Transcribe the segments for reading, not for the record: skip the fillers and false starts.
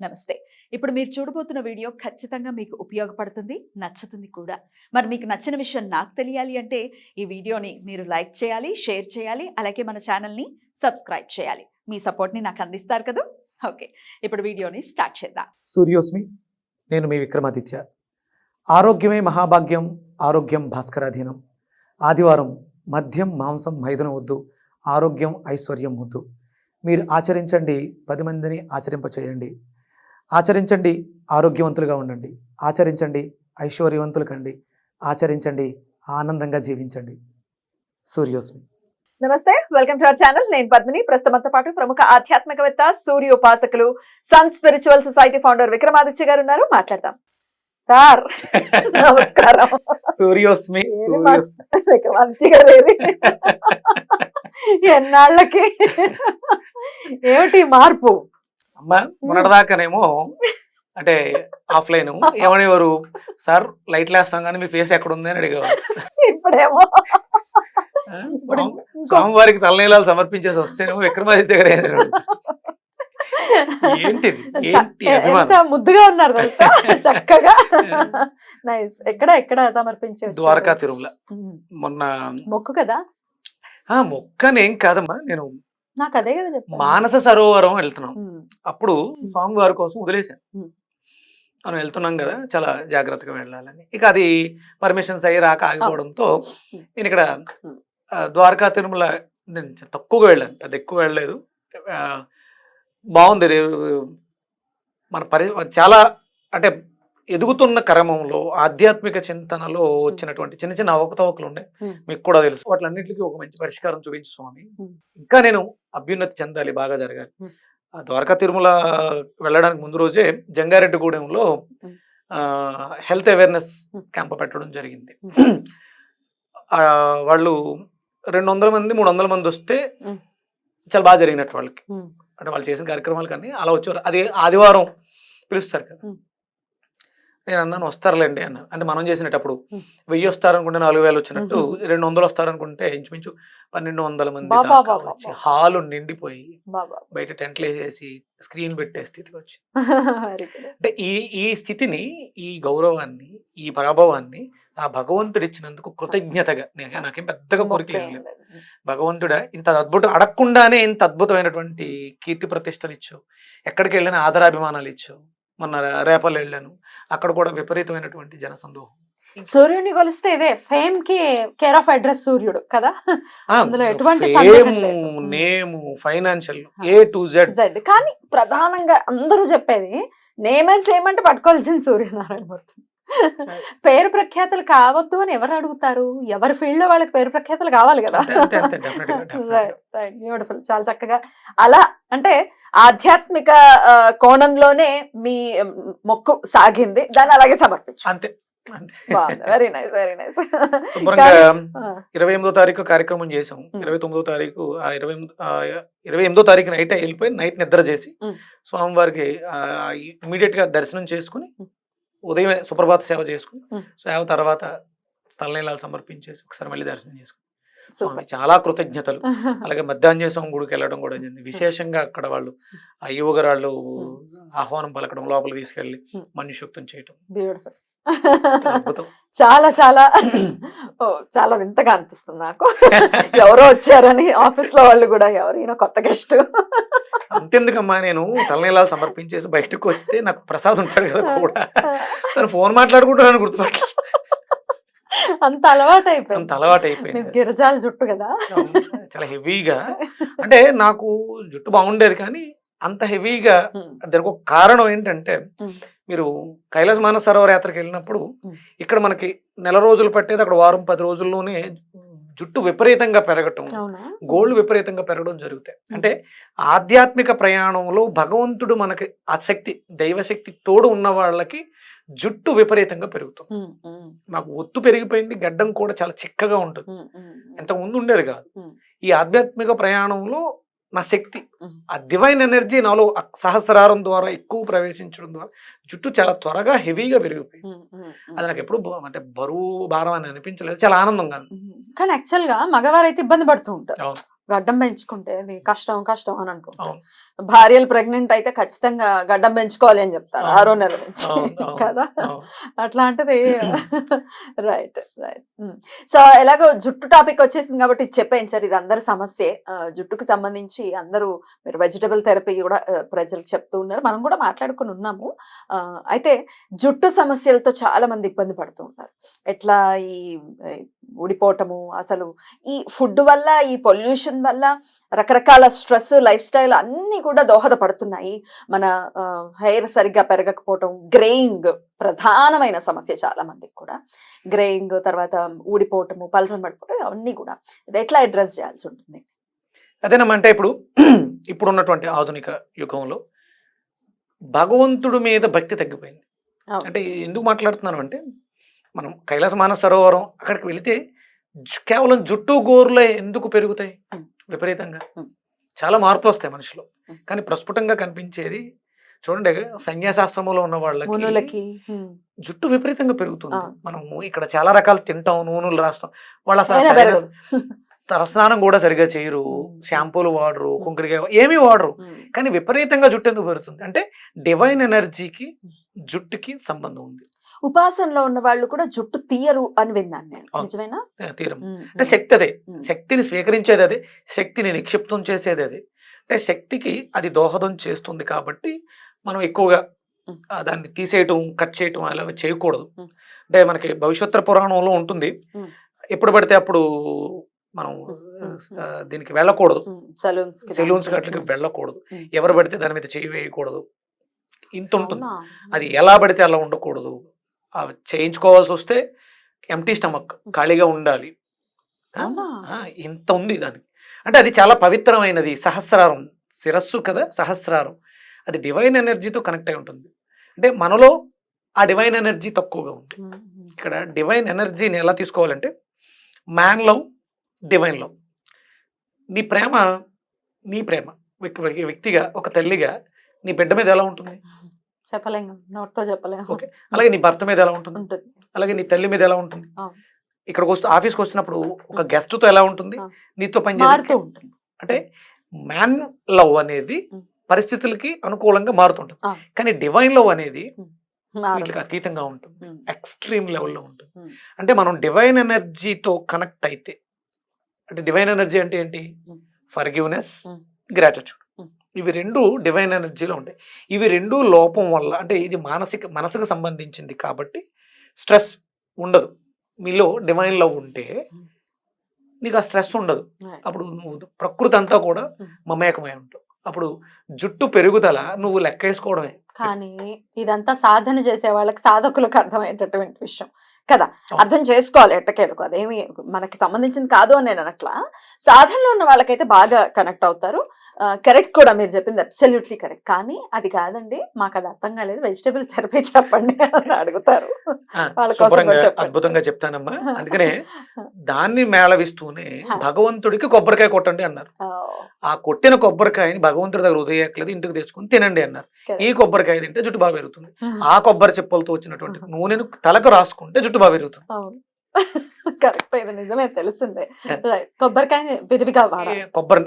నమస్తే. ఇప్పుడు మీరు చూడబోతున్న వీడియో ఖచ్చితంగా మీకు ఉపయోగపడుతుంది, నచ్చుతుంది కూడా. మరి మీకు నచ్చిన విషయం నాకు తెలియాలి అంటే ఈ వీడియోని మీరు లైక్ చేయాలి, షేర్ చేయాలి, అలాగే మన ఛానల్ని సబ్స్క్రైబ్ చేయాలి. మీ సపోర్ట్ని నాకు అందిస్తారు కదా. ఓకే, ఇప్పుడు వీడియోని స్టార్ట్ చేద్దాం. సూర్యోస్మి, నేను మీ విక్రమాదిత్య. ఆరోగ్యమే మహాభాగ్యం, ఆరోగ్యం భాస్కరాధీనం. ఆదివారం మద్యం మాంసం మైదనం వద్దు, ఆరోగ్యం ఐశ్వర్యం వద్దు. మీరు ఆచరించండి, 10 మందిని ఆచరింపచేయండి. ఆచరించండి, ఆరోగ్యవంతులుగా ఉండండి. ఆచరించండి, ఐశ్వర్యవంతులు కండి. ఆచరించండి, ఆనందంగా జీవించండి. సూర్యోస్మి. నమస్తే, వెల్కమ్ టు అవర్ ఛానల్. నేను పద్మిని. ప్రస్తుతంతో పాటు ప్రముఖ ఆధ్యాత్మికవేత్త, సూర్యోపాసకులు, Sun Spiritual Society founder Vikramaditya garu ఉన్నారు. మాట్లాడదాం. సార్ నమస్కారం. సూర్యోస్మి. విక్రమాదిత్య గారు ఏది ఎన్నాళ్ళకి ఏమిటి మార్పు? అమ్మా, మొన్నటిదాకానేమో అంటే ఆఫ్లైన్ ఏమనేవారు, సార్ లైట్లు వేస్తాం కానీ మీ ఫేస్ ఎక్కడ ఉంది అని అడిగేవారు. ఇప్పుడేమో స్వామివారికి తలనీలాలు సమర్పించేసి వస్తేనేమో విక్రమాదిత్య గారు ఎంత ముద్దుగా ఉన్నారు తెలుసా, చక్కగా. నైస్. ఎక్కడ సమర్పించారు? ద్వారకా తిరుమల. మొన్న మొక్కు కదా? మొక్కనేం కాదమ్మా, నేను నాకు అదే కదా చెప్పాను, మానస సరోవరం వెళ్తున్నాం. అప్పుడు స్వామివారి కోసం వదిలేశాను. మనం వెళ్తున్నాం కదా, చాలా జాగ్రత్తగా వెళ్ళాలని. ఇక అది పర్మిషన్స్ అయ్యి రాక ఆగిపోవడంతో నేను ఇక్కడ ద్వారకా తిరుమల నేను తక్కువగా వెళ్ళాను, పెద్ద ఎక్కువ వెళ్ళలేదు. బాగుంది. మన చాలా అంటే ఎదుగుతున్న క్రమంలో ఆధ్యాత్మిక చింతనలో వచ్చినటువంటి చిన్న చిన్న అవకతవకలు ఉన్నాయి, మీకు కూడా తెలుసు. వాటిలన్నింటికి ఒక మంచి పరిష్కారం చూపించు స్వామి. ఇంకా నేను అభ్యున్నతి చెందాలి, బాగా జరగాలి. ఆ ద్వారకా తిరుమల వెళ్ళడానికి ముందు రోజే జంగారెడ్డిగూడెంలో హెల్త్ అవేర్నెస్ క్యాంప్ పెట్టడం జరిగింది. వాళ్ళు 200 మంది 300 మంది వస్తే చాలా బాగా జరిగినట్టు వాళ్ళకి. అంటే వాళ్ళు చేసిన కార్యక్రమాలు కానీ అలా వచ్చేవారు. అది ఆదివారం పిలుస్తారు కదా. నేను అన్నాను వస్తారులేండి అన్నాను. అంటే మనం చేసినప్పుడు 1000 వస్తారనుకుంటే 4000 వచ్చినట్టు 200 వస్తారనుకుంటే ఇంచుమించు 1200 మంది వచ్చి హాలు నిండిపోయి బయట టెంట్లు వేసేసి స్క్రీన్ పెట్టే స్థితికి వచ్చి, అంటే ఈ స్థితిని, ఈ గౌరవాన్ని, ఈ ప్రభావాన్ని ఆ భగవంతుడు ఇచ్చినందుకు కృతజ్ఞతగా, నాకేం పెద్దగా కోరికలు లేదు. భగవంతుడా ఇంత అద్భుతం, అడగకుండానే ఇంత అద్భుతమైనటువంటి కీర్తి ప్రతిష్టలు ఇచ్చావు, ఎక్కడికి వెళ్ళినా ఆదరాభిమానాలు ఇచ్చావు. మొన్న రేపల్లి వెళ్ళాను, అక్కడ కూడా విపరీతమైనటువంటి జనసందోహం. సూర్యుడిని కొలిస్తే ఇదే ఫేమ్ కి కేర్ ఆఫ్ అడ్రస్ సూర్యుడు కదా. అందులో ఎటువంటి name, financial A to Z. కానీ ప్రధానంగా అందరూ చెప్పేది నేమ్ అండ్ ఫేమ్ అంటే పట్టుకోవాల్సింది సూర్యనారాయణ మూర్తి. పేరు ప్రఖ్యాతులు కావద్దు అని ఎవరు అడుగుతారు? ఎవరి ఫీల్డ్ లో వాళ్ళకి పేరు ప్రఖ్యాతులు కావాలి కదా. బ్యూటిఫుల్, చాలా చక్కగా. అలా అంటే ఆధ్యాత్మిక కోణంలోనే మీ మొక్కు సాగింది, దాన్ని అలాగే సమర్పించు. అంతే. Very nice, very nice. 28వ తారీఖు కార్యక్రమం చేసాం. 29వ తారీఖు 28వ తారీఖు నైట్ వెళ్ళిపోయి నైట్ నిద్ర చేసి స్వామివారికి ఇమీడియట్ గా దర్శనం చేసుకుని ఉదయం సుప్రభాత సేవ చేసుకుని, సేవ తర్వాత తలనీలాలు సమర్పించేసి ఒకసారి మళ్ళీ దర్శనం చేసుకుని స్వామి చాలా కృతజ్ఞతలు. అలాగే మధ్యాహ్నం స్వామి గుడికి వెళ్ళడం కూడా జరిగింది. విశేషంగా అక్కడ వాళ్ళు ఆ యువగరాళ్ళు ఆహ్వానం పలకడం, లోపలికి తీసుకెళ్లి మనుషుక్తం చేయటం చాలా చాలా చాలా వింతగా అనిపిస్తుంది నాకు. ఎవరో వచ్చారని ఆఫీస్ లో వాళ్ళు కూడా, ఎవరైనా కొత్త గెస్ట్. అంతెందుకమ్మా, నేను తలనీలాలు సమర్పించేసి బయటకు వస్తే నాకు ప్రసాద్ ఉంటాడు కదా కూడా, తను ఫోన్ మాట్లాడుకుంటాను గుర్తుపట్ల. అంత అలవాటు అయిపోయింది. గిరిజాల జుట్టు కదా, చాలా హెవీగా. అంటే నాకు జుట్టు బాగుండేది కానీ అంత హెవీగా. దానికి ఒక కారణం ఏంటంటే, మీరు కైలాస మానస సరోవర యాత్రకి వెళ్ళినప్పుడు ఇక్కడ మనకి నెల రోజులు పట్టేది అక్కడ వారం 10 రోజుల్లోనే జుట్టు విపరీతంగా పెరగటం, గోళ్ళు విపరీతంగా పెరగడం జరుగుతాయి. అంటే ఆధ్యాత్మిక ప్రయాణంలో భగవంతుడు మనకి ఆ శక్తి, దైవశక్తి తోడు ఉన్న వాళ్ళకి జుట్టు విపరీతంగా పెరుగుతుంది. నాకు ఒత్తు పెరిగిపోయింది, గడ్డం కూడా చాలా చిక్కగా ఉంటుంది, ఇంతకు ముందు ఉండేది కాదు. ఈ ఆధ్యాత్మిక ప్రయాణంలో నా శక్తి, ఆ డివైన్ ఎనర్జీ నాలో సహస్రారం ద్వారా ఎక్కువ ప్రవేశించడం ద్వారా జుట్టు చాలా త్వరగా హెవీగా పెరిగిపోయింది. అది నాకు ఎప్పుడు అంటే బరువు భారం అని అనిపించలేదు, చాలా ఆనందంగా. కానీ యాక్చువల్ గా మగవారు అయితే ఇబ్బంది పడుతూ ఉంటారు, గడ్డం పెంచుకుంటే అది కష్టం కష్టం అని అంటుంటారు. అవును. భార్యలు ప్రెగ్నెంట్ అయితే ఖచ్చితంగా గడ్డం పెంచుకోవాలి అని చెప్తారు అవును. 6వ నెల నుంచి అవును, అవును, కదా. అవును. అట్లాంటిది రైట్ రైట్. సో ఎలాగో జుట్టు టాపిక్ వచ్చేసింది కాబట్టి ఇది చెప్పేయండి సార్, ఇది అందరి సమస్యే. జుట్టుకు సంబంధించి అందరూ మీరు వెజిటబుల్ థెరపీ కూడా ప్రజలకు చెప్తూ ఉన్నారు, మనం కూడా మాట్లాడుకుని ఉన్నాము. అయితే జుట్టు సమస్యలతో చాలా మంది ఇబ్బంది పడుతూ ఉన్నారు. ఎట్లా ఈ ఊడిపోవటము, అసలు ఈ ఫుడ్ వల్ల, ఈ పొల్యూషన్ వల్ల, రకరకాల స్ట్రెస్, లైఫ్ స్టైల్ అన్నీ కూడా దోహదపడుతున్నాయి. మన హెయిర్ సరిగ్గా పెరగకపోవటం, గ్రేయింగ్ ప్రధానమైన సమస్య చాలా మందికి కూడా. గ్రేయింగ్, తర్వాత ఊడిపోవటము, పలసన పడిపోవటం, అవన్నీ కూడా ఇది ఎట్లా అడ్రస్ చేయాల్సి ఉంటుంది? అదేనమ్మా, అంటే ఇప్పుడు ఉన్నటువంటి ఆధునిక యుగంలో భగవంతుడి మీద భక్తి తగ్గిపోయింది. అవును. అంటే ఎందుకు మాట్లాడుతున్నాను అంటే, మనం కైలాస మానస సరోవరం అక్కడికి వెళితే కేవలం జుట్టు గోర్లే ఎందుకు పెరుగుతాయి విపరీతంగా? చాలా మార్పులు వస్తాయి మనిషిలో. కానీ ప్రస్ఫుటంగా కనిపించేది చూడండి, సన్యాసాశ్రమంలో ఉన్న వాళ్ళకి మునులకి జుట్టు విపరీతంగా పెరుగుతుంది. ఆ. మనము ఇక్కడ చాలా రకాలు తింటాం, నూనెలు రాస్తాం, వాళ్ళు అసలు అయినా పెరగదు. తలస్నానం కూడా సరిగా చేయరు, షాంపూలు వాడరు, కుంకుడికాయ ఏమీ వాడరు, కానీ విపరీతంగా జుట్టు ఎందుకు పెరుగుతుంది అంటే డివైన్ ఎనర్జీకి జుట్టుకి సంబంధం ఉంది. ఉపాసనలో ఉన్న వాళ్ళు కూడా జుట్టు తీయరు అని విన్నాను నేను, అవును. నిజమేనా? తీరం అంటే శక్తి అదే, శక్తిని స్వీకరించేది అదే, శక్తిని నిక్షిప్తం చేసేది అదే. అంటే శక్తికి అది దోహదం చేస్తుంది కాబట్టి మనం ఎక్కువగా దాన్ని తీసేయటం, కట్ చేయటం అలా చేయకూడదు. అంటే మనకి భవిష్యత్తు పురాణంలో ఉంటుంది, ఎప్పుడు పడితే అప్పుడు మనం దీనికి వెళ్ళకూడదు, సెలూన్స్ గట్లకి వెళ్ళకూడదు, ఎవరు పడితే దాని మీద చేయి వేయకూడదు, ఇంత ఉంటుంది. అది ఎలా పడితే అలా ఉండకూడదు, చేయించుకోవాల్సి వస్తే ఎంటీ స్టమక్, ఖాళీగా ఉండాలి. ఇంత ఉంది దానికి. అంటే అది చాలా పవిత్రమైనది. సహస్రారం, శిరస్సు కదా సహస్రారం, అది డివైన్ ఎనర్జీతో కనెక్ట్ అయి ఉంటుంది. అంటే మనలో ఆ డివైన్ ఎనర్జీ తక్కువగా ఉంది. ఇక్కడ డివైన్ ఎనర్జీని ఎలా తీసుకోవాలంటే, మ్యాన్ లవ్, డివైన్ లవ్. నీ ప్రేమ వ్యక్తిగా, ఒక తల్లిగా నీ బిడ్డ మీద ఎలా ఉంటుంది? చెప్పలేము, నోట్తో చెప్పలేము. ఓకే, అలాగే నీ భర్త మీద ఎలా ఉంటుంది? అలాగే నీ తల్లి మీద ఎలా ఉంటుంది? ఇక్కడికి వస్తూ ఆఫీస్కి వస్తున్నప్పుడు ఒక గెస్ట్తో ఎలా ఉంటుంది? నీతో పనిచేస్తూ ఉంటుంది. అంటే మ్యాన్ లవ్ అనేది పరిస్థితులకి అనుకూలంగా మారుతుంటుంది, కానీ డివైన్ లవ్ అనేది వీటికి అతీతంగా ఉంటుంది, ఎక్స్ట్రీమ్ లెవెల్లో ఉంటుంది. అంటే మనం డివైన్ ఎనర్జీతో కనెక్ట్ అయితే, అంటే డివైన్ ఎనర్జీ అంటే ఏంటి? ఫర్గివ్నెస్, గ్రాటిట్యూడ్, ఇవి రెండు డివైన్ ఎనర్జీలో ఉంటాయి. ఇవి రెండు లోపం వల్ల, అంటే ఇది మనసుకు సంబంధించింది కాబట్టి స్ట్రెస్ ఉండదు. మీలో డివైన్ లవ్ ఉంటే నీకు ఆ స్ట్రెస్ ఉండదు. అప్పుడు నువ్వు ప్రకృతి అంతా కూడా మమేకమై ఉంటావు. అప్పుడు జుట్టు పెరుగుదల నువ్వు లెక్కేసుకోవడమే. కానీ ఇదంతా సాధన చేసే వాళ్ళకి, సాధకులకు అర్థమయ్యేటటువంటి విషయం కదా, అర్థం చేసుకోవాలి ఎట్టకేలకు. అదేమి మనకి సంబంధించింది కాదు అని నేను అనట్లా, సాధనలో ఉన్న వాళ్ళకైతే బాగా కనెక్ట్ అవుతారు. కరెక్ట్ కూడా మీరు చెప్పింది, అబ్సల్యూట్లీ కరెక్ట్. కానీ అది కాదండి, మాకు అది అర్థం కాలేదు, వెజిటబుల్ థెరపీ చెప్పండి అని అడుగుతారు. వాళ్ళ కోసం అద్భుతంగా చెప్తానమ్మా. అందుకనే దాన్ని మేళవిస్తూనే భగవంతుడికి కొబ్బరికాయ కొట్టండి అన్నారు. ఆ కొట్టిన కొబ్బరికాయని భగవంతుడి దగ్గర ఉదయట్లేదు, ఇంటికి తెచ్చుకొని తినండి అన్నారు. ఈ కొబ్బరికాయ తింటే జుట్టు బాగా పెరుగుతుంది. ఆ కొబ్బరి చెప్పులతో వచ్చినటువంటి నూనెను తలకు రాసుకుంటే జుట్టు బాగా పెరుగుతుంది. కరెక్ట్, ఇది నిజమే, తెలిసిందే. కొబ్బరికాయ విరివిగా వాడాలి,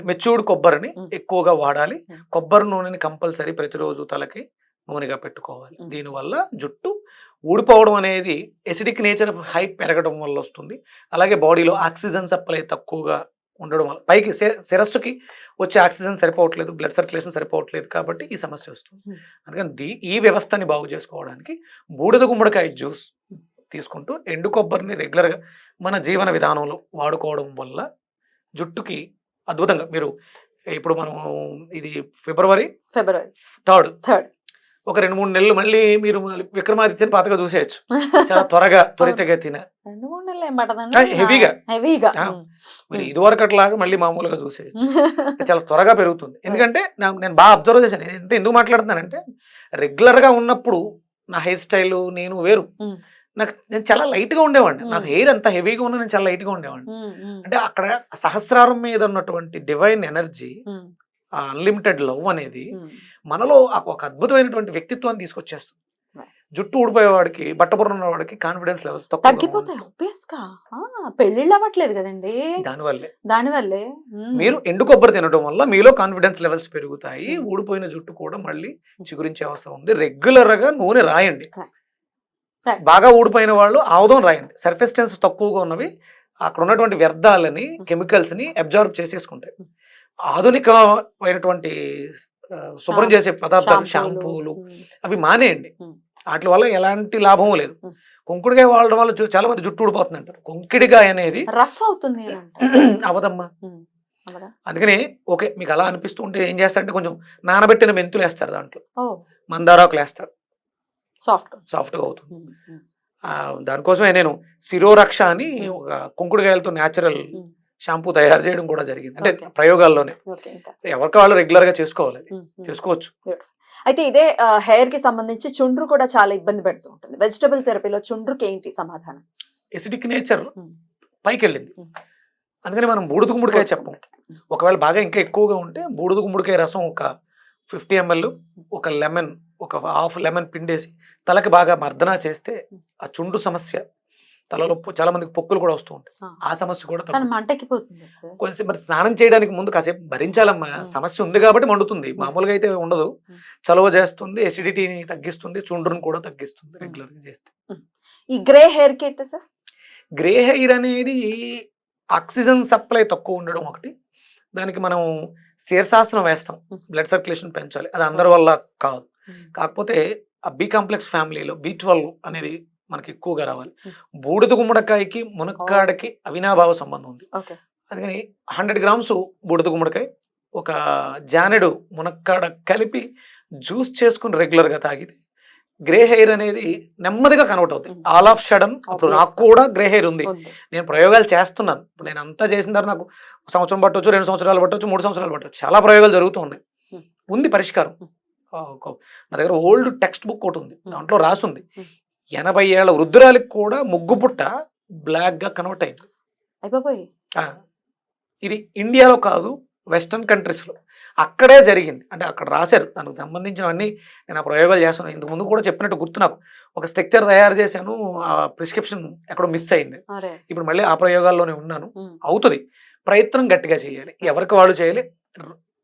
మెచ్యూర్డ్ కొబ్బరిని ఎక్కువగా వాడాలి. కొబ్బరి నూనెని కంపల్సరీ ప్రతిరోజు తలకి నూనెగా పెట్టుకోవాలి. దీనివల్ల జుట్టు ఊడిపోవడం అనేది ఎసిడిక్ నేచర్ హై పెరగడం వల్ల వస్తుంది. అలాగే బాడీలో ఆక్సిజన్ సప్లై తక్కువగా ఉండడం వల్ల, పైకి శిరస్సుకి వచ్చే ఆక్సిజన్ సరిపోవట్లేదు, బ్లడ్ సర్క్యులేషన్ సరిపోవట్లేదు, కాబట్టి ఈ సమస్య వస్తుంది. అందుకని ఈ వ్యవస్థని బాగు చేసుకోవడానికి బూడిద గుమ్మడికాయ జ్యూస్ తీసుకుంటూ ఎండు కొబ్బరిని రెగ్యులర్గా మన జీవన విధానంలో వాడుకోవడం వల్ల జుట్టుకి అద్భుతంగా, మీరు ఇప్పుడు మనం ఇది ఫిబ్రవరి 3 ఒక 2-3 నెలలు మళ్ళీ మీరు విక్రమాదిత్యని పాతగా చూసేయచ్చు. చాలా త్వరితగతిన హెవీగా మీరు ఇదివరకు అట్లాగా మళ్ళీ మామూలుగా చూసేయచ్చు. చాలా త్వరగా పెరుగుతుంది. ఎందుకంటే నేను బాగా అబ్జర్వ్ చేశాను. ఎందుకు మాట్లాడుతున్నానంటే, రెగ్యులర్గా ఉన్నప్పుడు నా హెయిర్ స్టైల్ నేను వేరు. నేను చాలా లైట్గా ఉండేవాడిని, నాకు హెయిర్ అంత హెవీగా ఉన్నా నేను చాలా లైట్గా ఉండేవాడిని. అంటే అక్కడ సహస్రారం మీద ఉన్నటువంటి డివైన్ ఎనర్జీ, ఆ అన్లిమిటెడ్ లవ్ అనేది మనలో ఒక అద్భుతమైనటువంటి వ్యక్తిత్వాన్ని తీసుకొచ్చేస్తుంది. జుట్టు ఊడిపోయేవాడికి బట్టబుర్ర ఉన్నవాడికి కాన్ఫిడెన్స్ లెవెల్స్ తగ్గిపోతాయి obvious గా. పెళ్ళిళ్ళు అవ్వట్లేదు కదండి దానివల్లే దానివల్లే. మీరు ఎండు కొబ్బరి తినడం వల్ల మీలో కాన్ఫిడెన్స్ లెవెల్స్ పెరుగుతాయి. ఊడిపోయిన జుట్టు కూడా మళ్ళీ చిగురించే అవసరం ఉంది. రెగ్యులర్ గా నూనె రాయండి. Right. బాగా ఊడిపోయిన వాళ్ళు ఆముదం రాయండి. సర్ఫేస్ టెన్స్ తక్కువగా ఉన్నవి అక్కడ ఉన్నటువంటి వ్యర్థాలని కెమికల్స్ ని అబ్జార్బ్ చేసేసుకుంటాయి. ఆధునికమైనటువంటి శుభ్రం చేసే పదార్థాలు షాంపూలు అవి మానేయండి. వాటి వల్ల ఎలాంటి లాభం లేదు. కుంకుడికాయ వాడడం వల్ల చాలా మంది జుట్టు ఊడిపోతుంది అంటారు. కుంకుడికాయ అనేది రఫ్ అవుతుంది అవదమ్మా. అందుకని ఓకే మీకు అలా అనిపిస్తూ ఉంటే ఏం చేస్తారంటే కొంచెం నానబెట్టిన మెంతులు వేస్తారు, దాంట్లో మందారాకులు వేస్తారు, సాఫ్ట్గా అవుతుంది. దానికోసమే నేను శిరోరక్ష అని ఒక కుంకుడుకాయలతో న్యాచురల్ షాంపూ తయారు చేయడం కూడా జరిగింది. అంటే ప్రయోగాల్లోనే ఎవరికి వాళ్ళు రెగ్యులర్ గా చేసుకోవాలి, చేసుకోవచ్చు. అయితే ఇదే హెయిర్ కి సంబంధించి చుండ్రు కూడా చాలా ఇబ్బంది పెడుతూ ఉంటుంది. వెజిటబుల్ థెరపీలో చుండ్రుకి ఏంటి సమాధానం? ఎసిడిక్ నేచర్ పైకి వెళ్ళింది. అందుకని మనం బూడిద గుమ్మడికాయ చెప్పం. ఒకవేళ బాగా ఇంకా ఎక్కువగా ఉంటే బూడిద గుమ్మడికాయ రసం ఒక 50 ml, ఒక లెమన్, ఒక హాఫ్ లెమన్ పిండేసి తలకి బాగా మర్దన చేస్తే ఆ చుండ్రు సమస్య, తలలో చాలా మందికి పొక్కులు కూడా వస్తూ ఉంటాయి, ఆ సమస్య కూడా కొంచెం. మరి స్నానం చేయడానికి ముందు కాసేపు భరించాలమ్మా. సమస్య ఉంది కాబట్టి మండుతుంది, మామూలుగా అయితే ఉండదు. చలువ చేస్తుంది, ఎసిడిటీని తగ్గిస్తుంది, చుండ్రుని కూడా తగ్గిస్తుంది రెగ్యులర్ గా చేస్తే. ఈ గ్రే హెయిర్ కి అయితే సార్, గ్రే హెయిర్ అనేది ఆక్సిజన్ సప్లై తక్కువ ఉండడం ఒకటి. దానికి మనం శీర్షాసనం వేస్తాం, బ్లడ్ సర్క్యులేషన్ పెంచాలి. అది అందరి వల్ల కాదు. కాకపోతే ఆ బి కాంప్లెక్స్ ఫ్యామిలీలో B12 అనేది మనకి ఎక్కువగా రావాలి. బూడిద గుమ్మడికాయకి మునక్కాడకి అవినాభావ సంబంధం ఉంది. అందుకని 100 grams బూడిద గుమ్మడికాయ, ఒక జానెడు మునక్కాడ కలిపి జ్యూస్ చేసుకుని రెగ్యులర్ గా తాగితే గ్రే హెయిర్ అనేది నెమ్మదిగా కన్వర్ట్ అవుతుంది. ఆల్ ఆఫ్ సడన్ ఇప్పుడు నాకు కూడా గ్రే హెయిర్ ఉంది, నేను ప్రయోగాలు చేస్తున్నాను. ఇప్పుడు నేను అంతా చేసిన తర్వాత నాకు 1 సంవత్సరం పట్టవచ్చు, 2 సంవత్సరాలు పట్టవచ్చు, 3 సంవత్సరాలు పట్టవచ్చు. చాలా ప్రయోగాలు జరుగుతూ ఉన్నాయి. ఉంది పరిష్కారం. నా దగ్గర ఓల్డ్ టెక్స్ట్ బుక్ ఒకటి ఉంది, దాంట్లో రాసుంది 80 ఏళ్ల వృద్ధురాలికి కూడా ముగ్గు పుట్ట బ్లాక్ గా కన్వర్ట్ అయింది. ఇది ఇండియాలో కాదు, వెస్టర్న్ కంట్రీస్ లో అక్కడే జరిగింది. అంటే అక్కడ రాశారు, దానికి సంబంధించినవన్నీ నేను ఆ ప్రయోగాలు చేస్తున్నాను. ఇంతకు ముందు కూడా చెప్పినట్టు గుర్తు నాకు. ఒక స్ట్రక్చర్ తయారు చేశాను, ఆ ప్రిస్క్రిప్షన్ ఎక్కడో మిస్ అయింది. ఇప్పుడు మళ్ళీ ఆ ప్రయోగాల్లోనే ఉన్నాను. అవుతుంది, ప్రయత్నం గట్టిగా చేయాలి, ఎవరికి వాళ్ళు చేయాలి.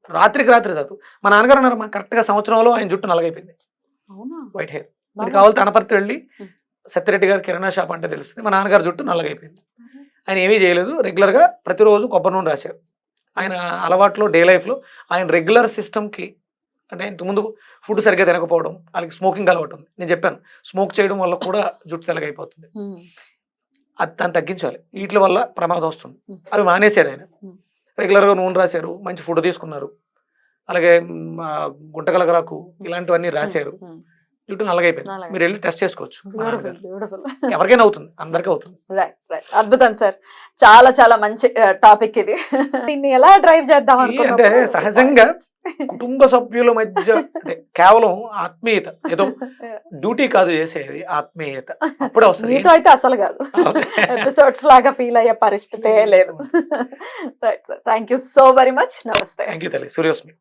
రాత్రికి రాత్రి చదువు. మా నాన్నగారు అన్నారు, మా కరెక్ట్గా సంవత్సరంలో ఆయన జుట్టు నల్లగైపోయింది, వైట్ హెయిర్. మీరు కావాలి తనపర్తి వెళ్ళి సత్యరెడ్డి గారు కిరాణా షాప్ అంటే తెలుస్తుంది. మా నాన్నగారు జుట్టు నల్లగైపోయింది. ఆయన ఏమీ చేయలేదు, రెగ్యులర్గా ప్రతిరోజు కొబ్బరి నూనె రాశారు. ఆయన అలవాట్లో డే లైఫ్లో ఆయన రెగ్యులర్ సిస్టమ్కి, అంటే ఇంతకుముందు ఫుడ్ సరిగ్గా తినకపోవడం, వాళ్ళకి స్మోకింగ్ అలవాటు ఉంది. నేను చెప్పాను స్మోక్ చేయడం వల్ల కూడా జుట్టు తెల్లగైపోతుంది, అది దాన్ని తగ్గించాలి, వీటి వల్ల ప్రమాదం వస్తుంది. అవి మానేశాడు ఆయన. రెగ్యులర్గా నూనె రాశారు, మంచి ఫుడ్ తీసుకున్నారు, అలాగే గుంటకలగరాకు ఇలాంటివన్నీ రాశారు, జుట్టు నల్లగైపోయింది. మీరు వెళ్ళి టెస్ట్ చేసుకోవచ్చు, ఎవరికైనా అవుతుంది, అందరికీ అవుతుంది. అద్భుతం సార్, చాలా చాలా మంచి టాపిక్ ఇది. దీన్ని ఎలా డ్రైవ్ చేద్దాం అంటే సహజంగా కుటుంబ సభ్యుల మధ్య అంటే కేవలం ఆత్మీయత, ఏదో డ్యూటీ కాదు చేసేది, ఆత్మీయత అప్పుడే వస్తుంది. మీతో అయితే అసలు కాదు, ఎపిసోడ్స్ లాగా ఫీల్ అయ్యే పరిస్థితే లేదు. Right sir, thank you so very much. నమస్తే. థ్యాంక్ యూ తల్లి. సూర్యోస్మి.